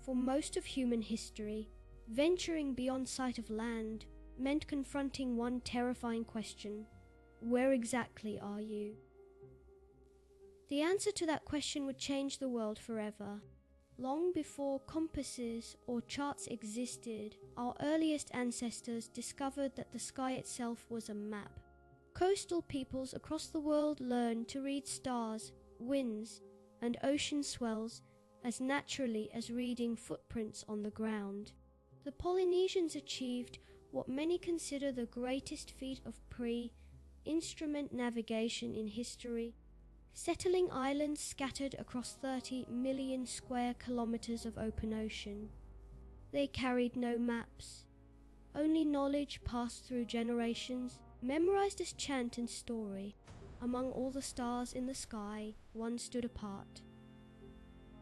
For most of human history, venturing beyond sight of land meant confronting one terrifying question: where exactly are you? The answer to that question would change the world forever. Long before compasses or charts existed, our earliest ancestors discovered that the sky itself was a map. Coastal peoples across the world learned to read stars, winds, and ocean swells as naturally as reading footprints on the ground. The Polynesians achieved what many consider the greatest feat of pre-instrument navigation in history, settling islands scattered across 30 million square kilometers of open ocean. They carried no maps, only knowledge passed through generations, memorized as chant and story. Among all the stars in the sky, one stood apart.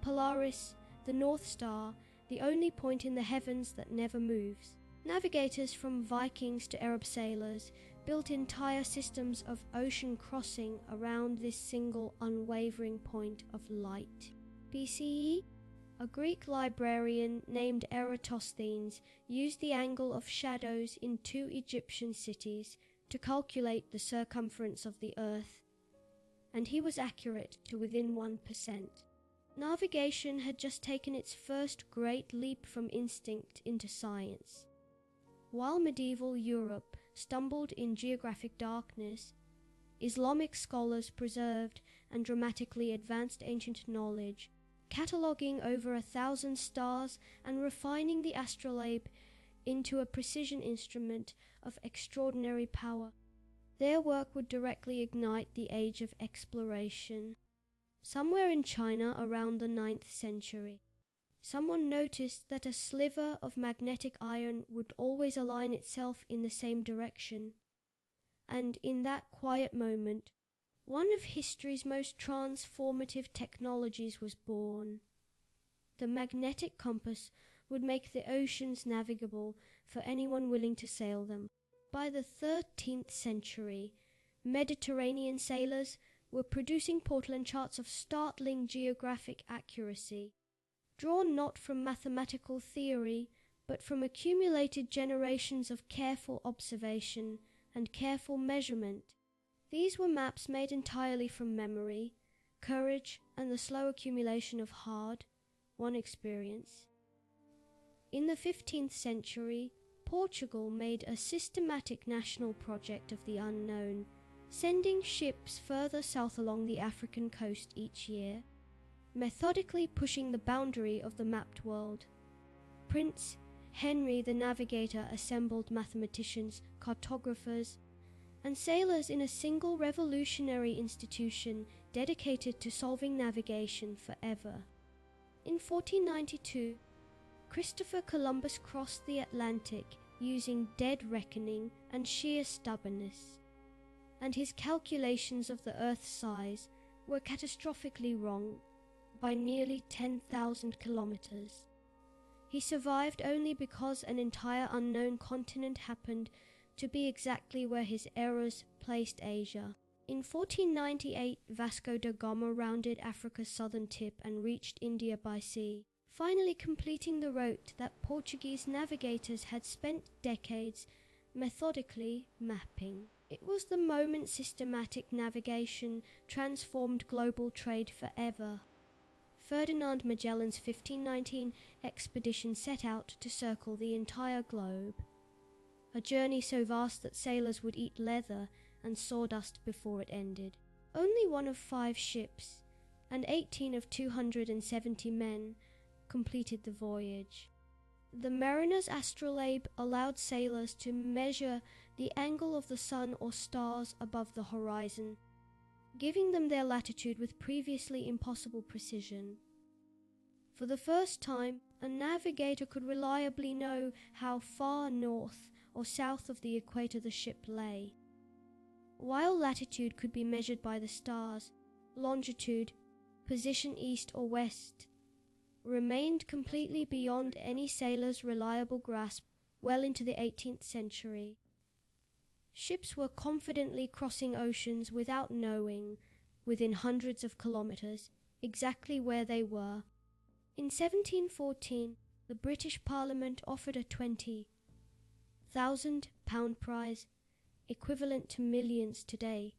Polaris, the North Star, the only point in the heavens that never moves. Navigators from Vikings to Arab sailors built entire systems of ocean crossing around this single unwavering point of light. BCE, a Greek librarian named Eratosthenes used the angle of shadows in 2 Egyptian cities to calculate the circumference of the Earth, and he was accurate to within 1%. Navigation had just taken its first great leap from instinct into science. While medieval Europe stumbled in geographic darkness, Islamic scholars preserved and dramatically advanced ancient knowledge, cataloguing over 1,000 stars and refining the astrolabe into a precision instrument of extraordinary power. Their work would directly ignite the age of exploration. Somewhere in China around the 9th century, someone noticed that a sliver of magnetic iron would always align itself in the same direction. And in that quiet moment, one of history's most transformative technologies was born. The magnetic compass would make the oceans navigable for anyone willing to sail them. By the 13th century, Mediterranean sailors were producing Portland charts of startling geographic accuracy, drawn not from mathematical theory, but from accumulated generations of careful observation and careful measurement. These were maps made entirely from memory, courage, and the slow accumulation of hard-won experience. In the 15th century, Portugal made a systematic national project of the unknown, sending ships further south along the African coast each year, methodically pushing the boundary of the mapped world. Prince Henry the Navigator assembled mathematicians, cartographers, and sailors in a single revolutionary institution dedicated to solving navigation forever. In 1492, Christopher Columbus crossed the Atlantic using dead reckoning and sheer stubbornness, and his calculations of the Earth's size were catastrophically wrong by nearly 10,000 kilometers. He survived only because an entire unknown continent happened to be exactly where his errors placed Asia. In 1498, Vasco da Gama rounded Africa's southern tip and reached India by sea, finally completing the route that Portuguese navigators had spent decades methodically mapping. It was the moment systematic navigation transformed global trade forever. Ferdinand Magellan's 1519 expedition set out to circle the entire globe, a journey so vast that sailors would eat leather and sawdust before it ended. Only one of 5 ships, and 18 of 270 men, completed the voyage. The mariner's astrolabe allowed sailors to measure the angle of the sun or stars above the horizon, giving them their latitude with previously impossible precision. For the first time, a navigator could reliably know how far north or south of the equator the ship lay. While latitude could be measured by the stars, longitude, position east or west, remained completely beyond any sailor's reliable grasp well into the 18th century. Ships were confidently crossing oceans without knowing, within hundreds of kilometers, exactly where they were. In 1714, the British Parliament offered a £20,000 prize, equivalent to millions today,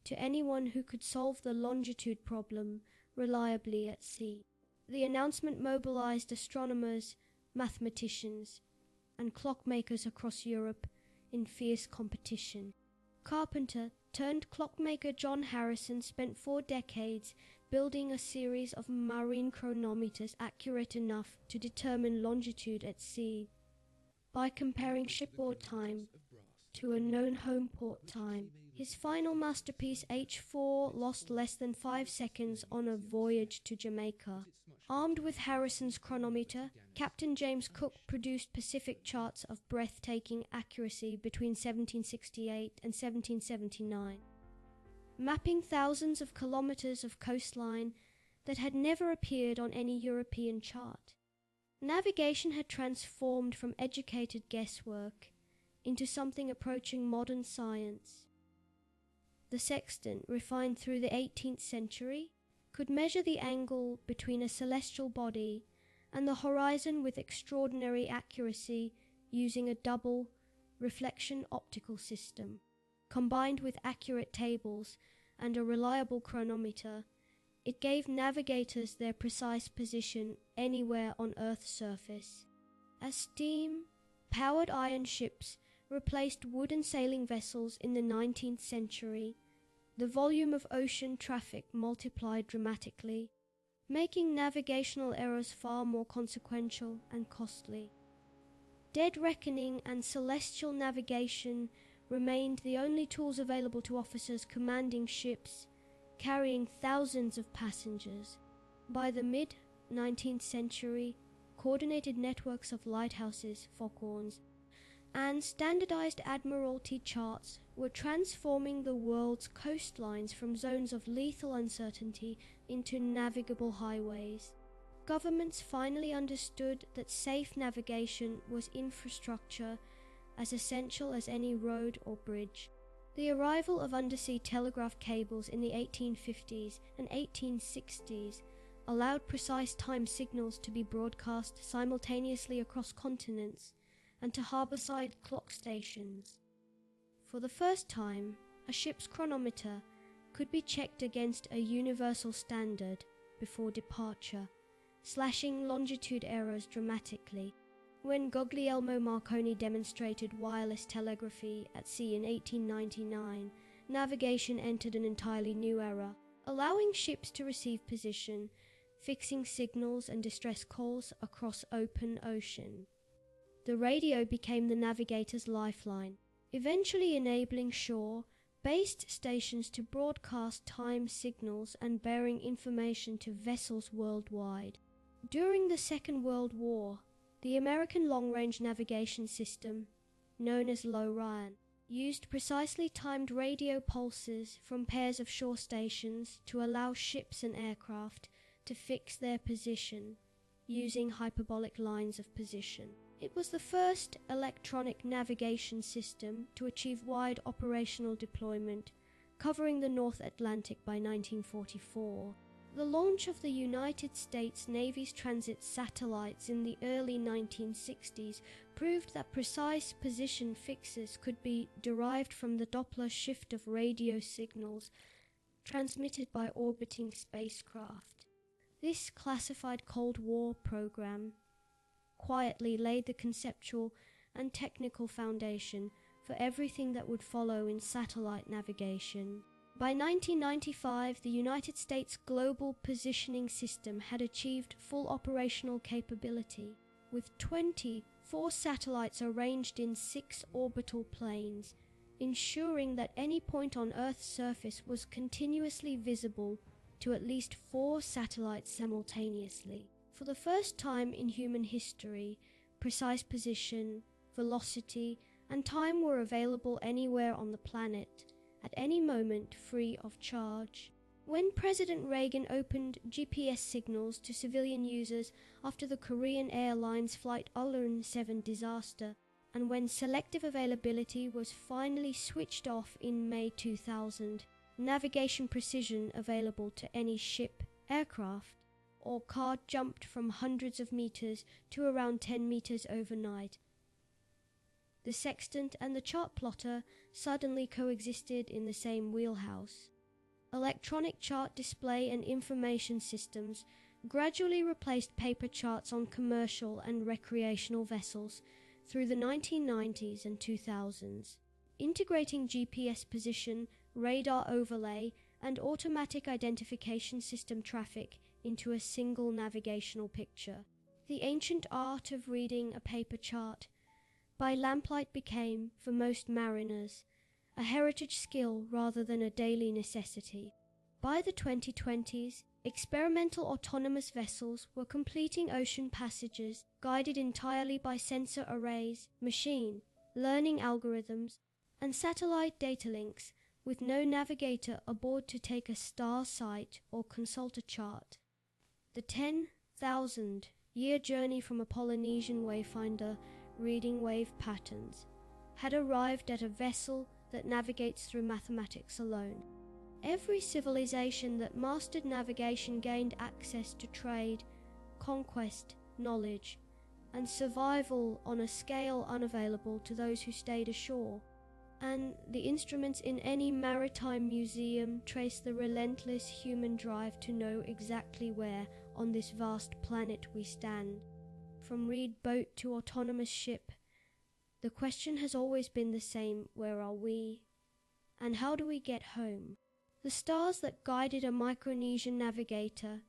to anyone who could solve the longitude problem reliably at sea. The announcement mobilized astronomers, mathematicians, and clockmakers across Europe in fierce competition. Carpenter turned clockmaker John Harrison spent 4 decades building a series of marine chronometers accurate enough to determine longitude at sea by comparing shipboard time to a known home port time. His final masterpiece, H4, lost less than 5 seconds on a voyage to Jamaica. Armed with Harrison's chronometer, Captain James Cook produced Pacific charts of breathtaking accuracy between 1768 and 1779, mapping thousands of kilometers of coastline that had never appeared on any European chart. Navigation had transformed from educated guesswork into something approaching modern science. The sextant, refined through the 18th century, could measure the angle between a celestial body and the horizon with extraordinary accuracy using a double reflection optical system. Combined with accurate tables and a reliable chronometer, it gave navigators their precise position anywhere on Earth's surface. As steam-powered iron ships replaced wooden sailing vessels in the 19th century, the volume of ocean traffic multiplied dramatically, making navigational errors far more consequential and costly. Dead reckoning and celestial navigation remained the only tools available to officers commanding ships carrying thousands of passengers. By the mid-19th century, coordinated networks of lighthouses, foghorns, and standardized admiralty charts were transforming the world's coastlines from zones of lethal uncertainty into navigable highways. Governments finally understood that safe navigation was infrastructure as essential as any road or bridge. The arrival of undersea telegraph cables in the 1850s and 1860s allowed precise time signals to be broadcast simultaneously across continents and to harbourside clock stations. For the first time, a ship's chronometer could be checked against a universal standard before departure, slashing longitude errors dramatically. When Guglielmo Marconi demonstrated wireless telegraphy at sea in 1899, navigation entered an entirely new era, allowing ships to receive position, fixing signals and distress calls across open ocean. The radio became the navigator's lifeline, eventually enabling shore-based stations to broadcast time signals and bearing information to vessels worldwide. During the Second World War, the American long-range navigation system, known as LORAN, used precisely timed radio pulses from pairs of shore stations to allow ships and aircraft to fix their position using hyperbolic lines of position. It was the first electronic navigation system to achieve wide operational deployment, covering the North Atlantic by 1944. The launch of the United States Navy's transit satellites in the early 1960s proved that precise position fixes could be derived from the Doppler shift of radio signals transmitted by orbiting spacecraft. This classified Cold War program quietly laid the conceptual and technical foundation for everything that would follow in satellite navigation. By 1995, the United States Global Positioning System had achieved full operational capability, with 24 satellites arranged in 6 orbital planes, ensuring that any point on Earth's surface was continuously visible to at least 4 satellites simultaneously. For the first time in human history, precise position, velocity, and time were available anywhere on the planet, at any moment free of charge. When President Reagan opened GPS signals to civilian users after the Korean Airlines Flight Ullerin 7 disaster, and when selective availability was finally switched off in May 2000, navigation precision available to any ship, aircraft, or car jumped from hundreds of meters to around 10 meters overnight. The sextant and the chart plotter suddenly coexisted in the same wheelhouse. Electronic chart display and information systems gradually replaced paper charts on commercial and recreational vessels through the 1990s and 2000s, integrating GPS position, radar overlay, and automatic identification system traffic into a single navigational picture. The ancient art of reading a paper chart by lamplight became, for most mariners, a heritage skill rather than a daily necessity. By the 2020s, experimental autonomous vessels were completing ocean passages guided entirely by sensor arrays, machine learning algorithms, and satellite data links, with no navigator aboard to take a star sight or consult a chart. The 10,000-year journey from a Polynesian wayfinder reading wave patterns had arrived at a vessel that navigates through mathematics alone. Every civilization that mastered navigation gained access to trade, conquest, knowledge, and survival on a scale unavailable to those who stayed ashore. And the instruments in any maritime museum trace the relentless human drive to know exactly where on this vast planet we stand. From reed boat to autonomous ship, the question has always been the same: where are we? And how do we get home? The stars that guided a Micronesian navigator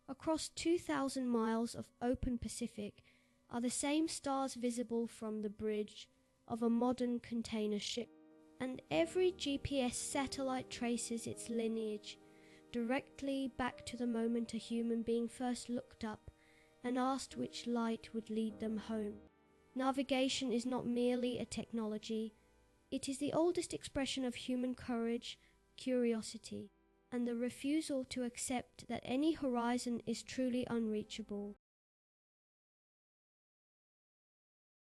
across 2,000 miles of open Pacific are the same stars visible from the bridge of a modern container ship, and every GPS satellite traces its lineage directly back to the moment a human being first looked up and asked which light would lead them home. Navigation is not merely a technology, it is the oldest expression of human courage, curiosity, and the refusal to accept that any horizon is truly unreachable.